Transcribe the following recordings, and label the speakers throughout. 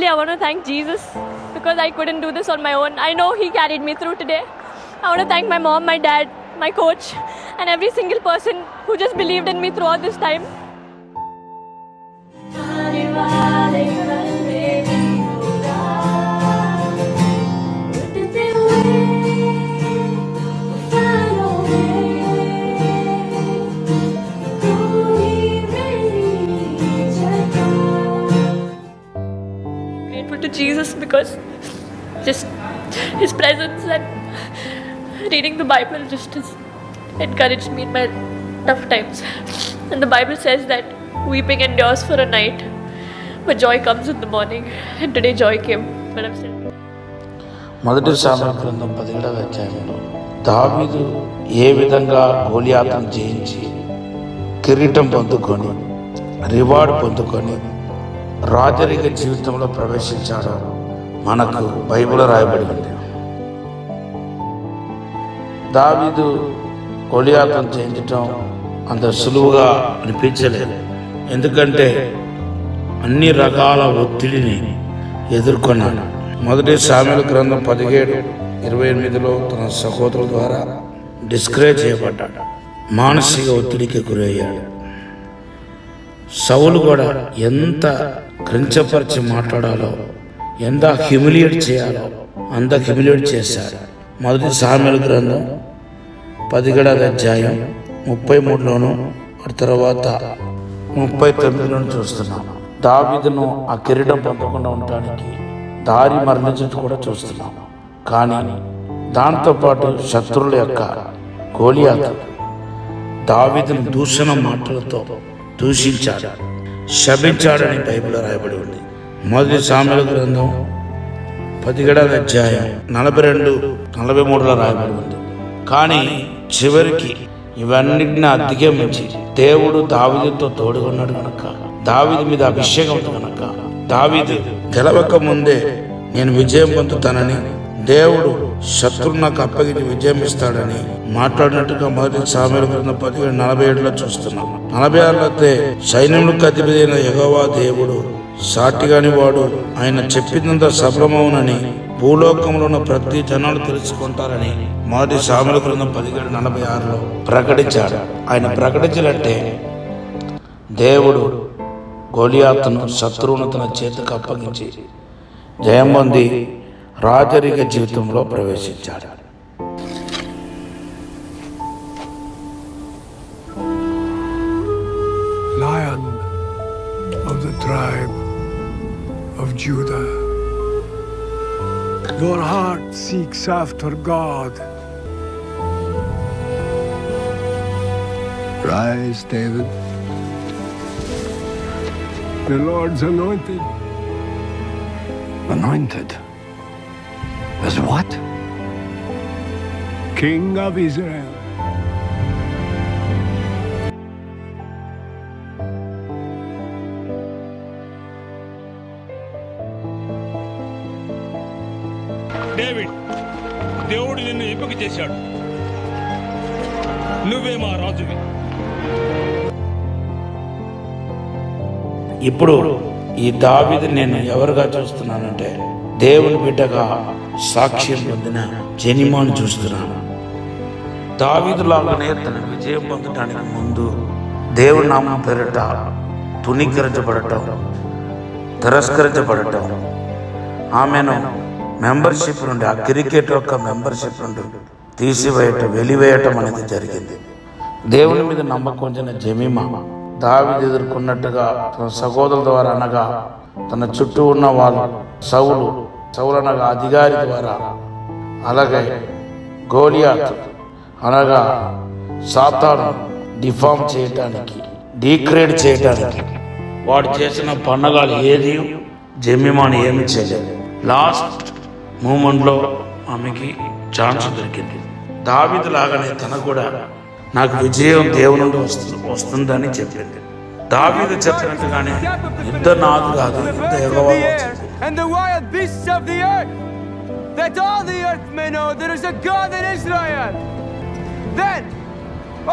Speaker 1: I want to thank Jesus because I couldn't do this on my own. I know He carried me through today. I want to thank my mom, my dad, my coach, and every single person who just believed in me throughout this time. Grateful to Jesus because just His presence and reading the Bible just has encouraged me in my tough times. And the Bible says that weeping endures for a night, but joy comes in the morning. And today joy came, but I'm still.
Speaker 2: మొదటి సామెతల గ్రంథం 17వ అధ్యాయంలో దావీదు ఏ విధంగా గోలియాతును జయించి కిరీటం పొందుకొని reward పొందుకొని రాజరిక జీవితంలో ప్రవేశించాడో మనకు బైబిల్లో రాయబడి ఉంది. దావీదు గోలియాతును జయించటం అంత సులువుగా అనిపించలేదు. ఎందుకంటే అన్ని రకాల ఒత్తిడిని ఎదుర్కొన్నాడు. మొదటి సామెతల గ్రంథం 17:28లో తన సహోదరుల ద్వారా డిస్కరేజ్ చేయబడ్డాడు. మానసిక ఒత్తిడికి గురయ్యాడు. సౌలు కూడా ఎంత క్రించపరిచి మాట్లాడాలో, ఎంత హ్యూమిలియేట్ చేయాలో అంత హ్యూమిలియేట్ చేశాడు. మొదటి సామెతల గ్రంథం 17వ అధ్యాయం 33లోను తర్వాత 39లోను చూస్తున్నాం. దావీదును ఆ కిరీటం పొందకుండా ఉండటానికి దారి మరణించడం కూడా చూస్తున్నాం. కానీ దాంతోపాటు శత్రువుల యొక్క గోలియాతు దావీదును దూషణ మాటలతో దూషించాడు, శపించాడని బైబిల్లో రాయబడి ఉంది. మొదటి సామెతల గ్రంథం 17వ అధ్యాయం 42-43లో రాయబడి ఉంది. కానీ చివరికి ఇవన్నిటిని అధిగమించి దేవుడు దావీదుతో తోడుకున్నాడు కనుక, దావీదు మీద అభిషేకం ఉంది కనుక, దావీదు గెలవక ముందే నేను విజయం పొందుతానని, దేవుడు శత్రువు నాకు అప్పగించి విజయం ఇస్తాడని మాట్లాడినట్టుగా మొదటి సామెతల గ్రంథం 17:47లో చూస్తున్నాం. 46 సైన్యములకు అధిపతి అయిన యెహోవా దేవుడు సాటిగాని వాడు, ఆయన చెప్పిందంత సఫలమవునని భూలోకంలో ఉన్న ప్రతి జనాలు తెలుసుకుంటారని మొదటి సామెతల గ్రంథం 17:46లో ప్రకటించాడు. ఆయన ప్రకటించినట్టే దేవుడు గోలియాతును శత్రువును తన చేతికి అప్పగించి జయం పొంది రాజరిక జీవితంలో ప్రవేశించాడు.
Speaker 3: Lion of the tribe of Judah, your heart seeks after God. Rise, David. The Lord's anointed.
Speaker 4: Anointed? As what?
Speaker 3: King of Israel.
Speaker 5: David, దేవుడు నిన్ను ఎంపిక చేశాడు. నువ్వే మా రాజువి.
Speaker 2: ఇప్పుడు ఈ దావీదు నేను ఎవరుగా చూస్తున్నానంటే, దేవుని బిడ్డగా సాక్ష్యం పొందిన జనిమాను చూస్తున్నాను. దావీదులాగానే తన విజయం పొందడానికి ముందు దేవుని నామం పేరిట తునీకరించబడటం, తిరస్కరించబడటం, ఆమెను మెంబర్షిప్ నుండి, ఆ క్రికెట్ యొక్క మెంబర్షిప్ నుండి తీసివేయటం, వెలివేయటం అనేది జరిగింది. దేవుని మీద నమ్మకం ఉంచిన జమీమా దావీదు ఎదుర్కొన్నట్టుగా తన సహోదరుల ద్వారా అనగా తన చుట్టూ ఉన్న వాళ్ళు సౌలు అనగా అధికారి ద్వారా, అలాగే గోలియాతు అనగా సాతాను డిఫామ్ చేయటానికి, డీగ్రేడ్ చేయటానికి వాడు చేసిన పండగలు ఏది జమీమాను ఏమి చేయలేదు. లాస్ట్ మూమెంట్లో ఆమెకి ఛాన్స్ దొరికింది. దావీదు లాగానే తన కూడా నాకు విజయం దేవుని నుండి వస్తుందని చెప్పింది. దావీదు చెప్పినట్టుగానే యుద్ధ నాదు కాదు, యుద్ధ యెహోవా వచ్చింది.
Speaker 6: And the wild beasts of the earth, that all the earth may know there is a God in Israel. Then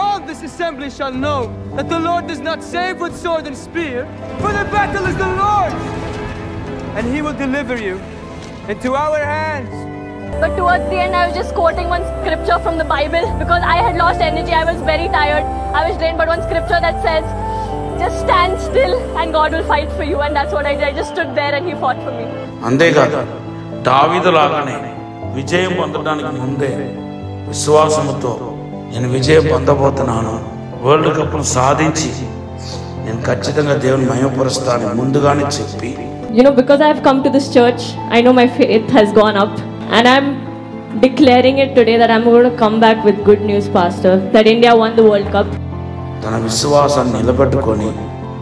Speaker 6: all this assembly shall know that the Lord does not save with sword and spear, for the battle is the Lord's, and He will deliver you into our hands.
Speaker 1: But towards the end, I was just quoting one scripture from the Bible because I had lost energy. I was very tired. I was drained. But one scripture that says, just stand still and God will fight for you. And that's what I did. I just stood there and He fought for me.
Speaker 2: అంతేకాదు దావీదు లాగానే విజయం పొందడానికి ముందే విశ్వాసముతో నేను విజయం పొందబోతున్నాను, వరల్డ్ కప్ను సాధించి నేను ఖచ్చితంగా దేవుని మహిమపరుస్తానని ముందుగానే చెప్పి,
Speaker 1: Because I have come to this church, I know my faith has gone up. And I'm declaring it today that I'm going to come back with good news, Pastor, that India won the World Cup.
Speaker 2: తన విశ్వాసాన్ని నిలబెట్టుకొని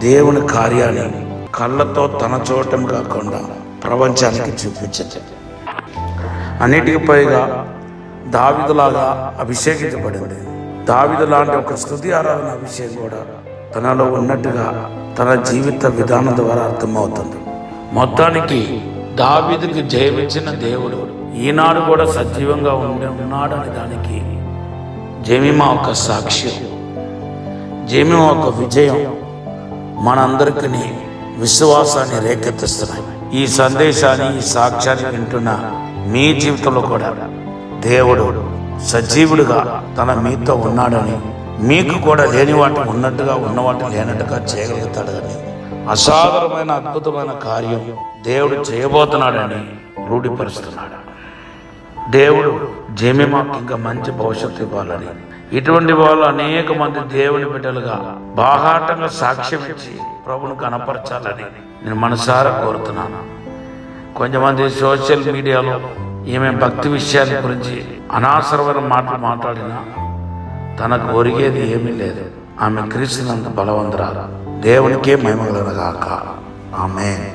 Speaker 2: దేవుని కార్యాన్ని కళ్ళతో తన చూడటం కాకుండా ప్రపంచానికి చూపించండి. అన్నిటికీ పైగా దావీదులాగా అభిషేకించబడింది. దావీదు లాంటి ఒక స్తుతి ఆరాధన అభిషేకం కూడా తనలో ఉన్నట్టుగా తన జీవిత విధానం ద్వారా అర్థమవుతుంది. మొత్తానికి దావీదుకి జయమిచ్చిన దేవుడు ఈనాడు కూడా సజీవంగా ఉన్నాడని దానికి జెమిమా ఒక సాక్ష్యం, జెమిమా ఒక విజయం మనందరికీ విశ్వాసాన్ని రేకెత్తిస్తున్నాయి. ఈ సందేశాన్ని, ఈ సాక్ష్యాన్ని వింటున్న మీ జీవితంలో కూడా దేవుడు సజీవుడుగా తన మీతో ఉన్నాడని, మీకు కూడా లేని వాటి ఉన్నట్టుగా ఉన్నవాటి లేనట్టుగా చేయగలుగుతాడని, అసాధారణమైన అద్భుతమైన కార్యం దేవుడు చేయబోతున్నాడని రూఢిపరుస్తున్నాడు. దేవుడు జెమిమాకి ఇంకా మంచి భవిష్యత్తు ఇవ్వాలని, ఇటువంటి వాళ్ళు అనేక మంది దేవుని బిడ్డలుగా బాహాటంగా సాక్ష్యం ఇచ్చి ప్రభును కనపరచాలని నేను మనసారా కోరుతున్నాను. కొంతమంది సోషల్ మీడియాలో ఈమె భక్తి విషయాల గురించి అనవసరమైన మాటలు మాట్లాడినా తనకు ఒరిగేది ఏమీ లేదు. ఆమె క్రీస్తునందు బలవంతురాలు. దేవునికే మహిమ కలుగును గాక. ఆమేన్.